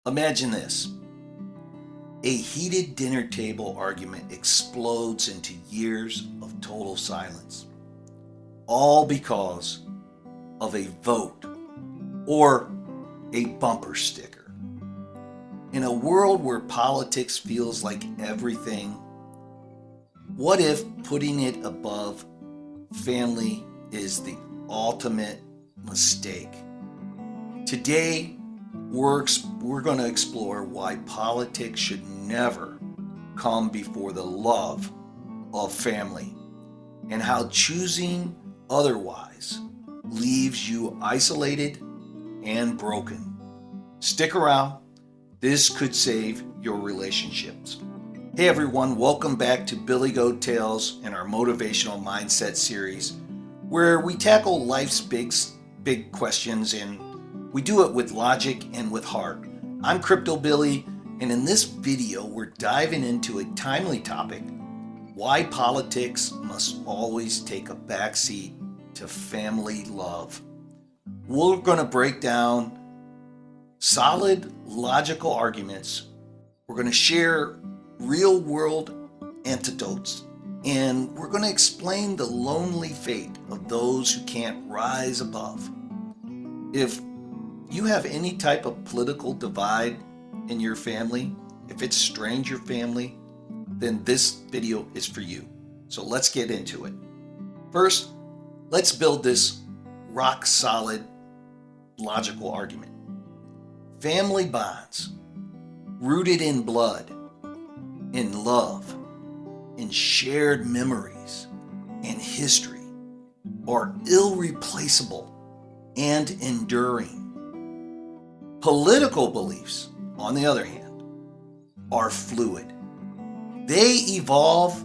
Imagine this. A heated dinner table argument explodes into years of total silence, all because of a vote or a bumper sticker. In a world where politics feels like everything, what if putting it above family is the ultimate mistake? Today, we're going to explore why politics should never come before the love of family and how choosing otherwise leaves you isolated and broken. Stick around. This could save your relationships. Hey everyone, welcome back to Billy Goat Tales and our motivational mindset series, where we tackle life's big questions, and we do it with logic and with heart. I'm Crypto Billy, and in this video we're diving into a timely topic: why politics must always take a backseat to family love. We're going to break down solid, logical arguments. We're going to share real-world antidotes, and we're going to explain the lonely fate of those who can't rise above. If you have any type of political divide in your family, if it's strained your family, then this video is for you. So let's get into it. First, let's build this rock solid logical argument. Family bonds, rooted in blood, in love, in shared memories and history, are irreplaceable and enduring. Political beliefs, on the other hand, are fluid. They evolve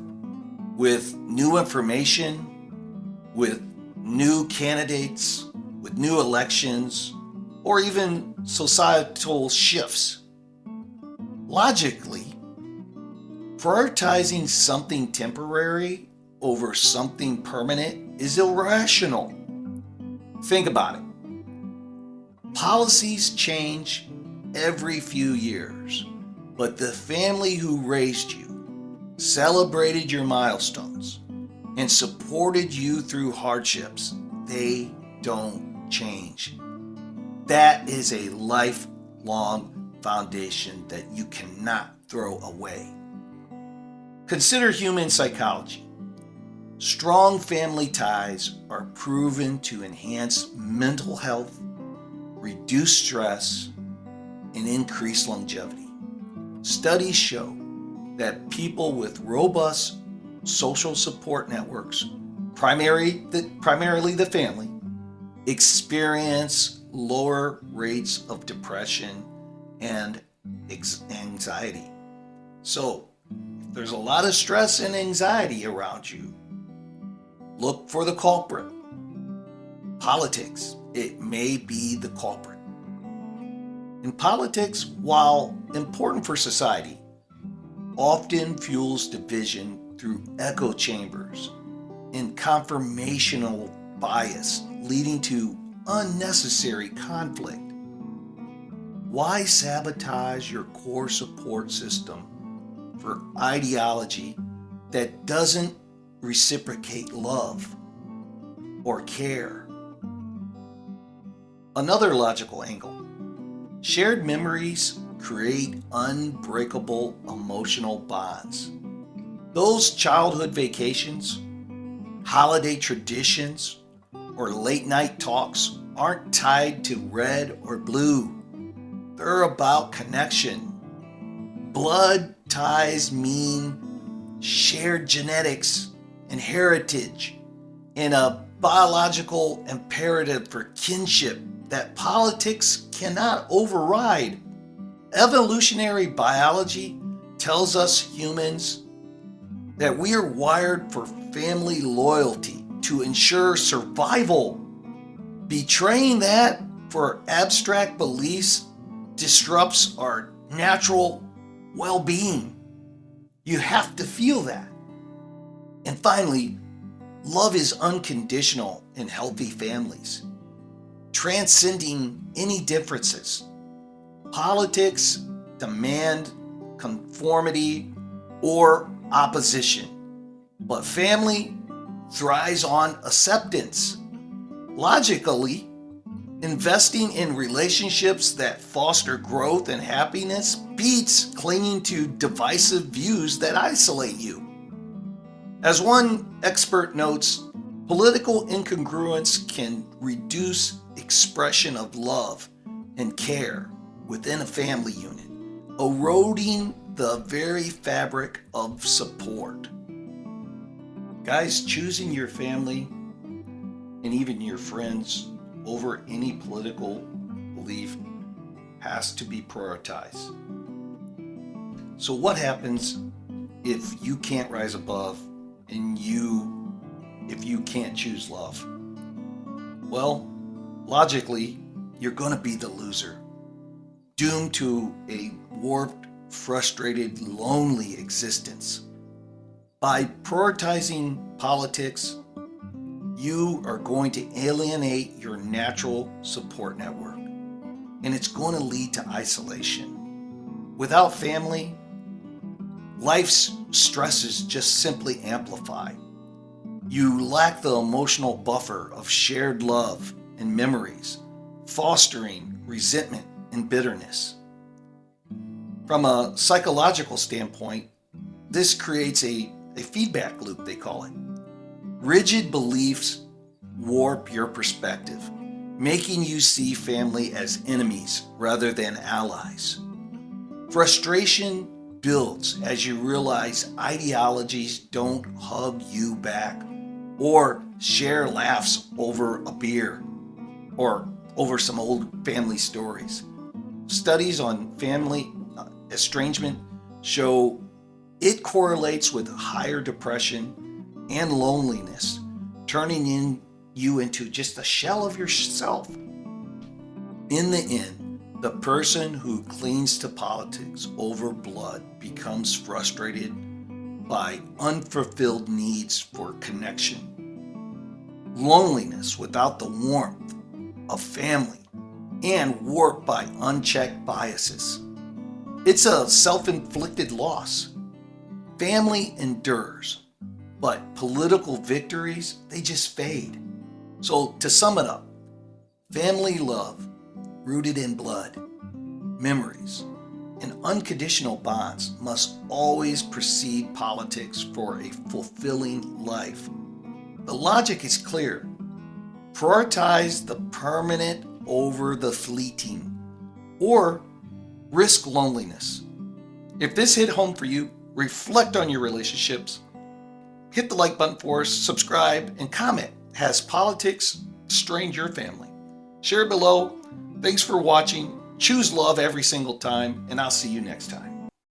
with new information, with new candidates, with new elections, or even societal shifts. Logically, prioritizing something temporary over something permanent is irrational. Think about it. Policies change every few years, but the family who raised you, celebrated your milestones, and supported you through hardships, they don't change. That is a lifelong foundation that you cannot throw away. Consider human psychology. Strong family ties are proven to enhance mental health, reduce stress, and increase longevity. Studies show that people with robust social support networks, primarily the family, experience lower rates of depression and anxiety. So, if there's a lot of stress and anxiety around you, look for the culprit. Politics, it may be the culprit. In politics, while important for society, often fuels division through echo chambers and confirmational bias, leading to unnecessary conflict. Why sabotage your core support system for ideology that doesn't reciprocate love or care? Another logical angle. Shared memories create unbreakable emotional bonds. Those childhood vacations, holiday traditions, or late night talks aren't tied to red or blue. They're about connection. Blood ties mean shared genetics and heritage, and a biological imperative for kinship that politics cannot override. Evolutionary biology tells us humans that we are wired for family loyalty to ensure survival. Betraying that for abstract beliefs disrupts our natural well-being. You have to feel that. And finally, love is unconditional in healthy families, transcending any differences. Politics demand conformity or opposition, but family thrives on acceptance. Logically, investing in relationships that foster growth and happiness beats clinging to divisive views that isolate you. As one expert notes, political incongruence can reduce expression of love and care within a family unit, eroding the very fabric of support. Guys, choosing your family and even your friends over any political belief has to be prioritized. So what happens if you can't rise above and if you can't choose love? Well, logically, you're going to be the loser, doomed to a warped, frustrated, lonely existence. By prioritizing politics, you are going to alienate your natural support network, and it's going to lead to isolation. Without family, life's stresses just simply amplify. You lack the emotional buffer of shared love and memories, fostering resentment and bitterness. From a psychological standpoint, this creates a feedback loop, they call it. Rigid beliefs warp your perspective, making you see family as enemies rather than allies. Frustration builds as you realize ideologies don't hug you back or share laughs over a beer or over some old family stories. Studies on family estrangement show it correlates with higher depression and loneliness, turning you into just a shell of yourself. In the end, the person who clings to politics over blood becomes frustrated by unfulfilled needs for connection, loneliness without the warmth of family, and warped by unchecked biases. It's a self-inflicted loss. Family endures, but political victories, they just fade. So to sum it up, family love, rooted in blood, memories, and unconditional bonds must always precede politics for a fulfilling life. The logic is clear. Prioritize the permanent over the fleeting, or risk loneliness. If this hit home for you, reflect on your relationships. Hit the like button for us, subscribe, and comment. Has politics strained your family? Share below. Thanks for watching. Choose love every single time, and I'll see you next time.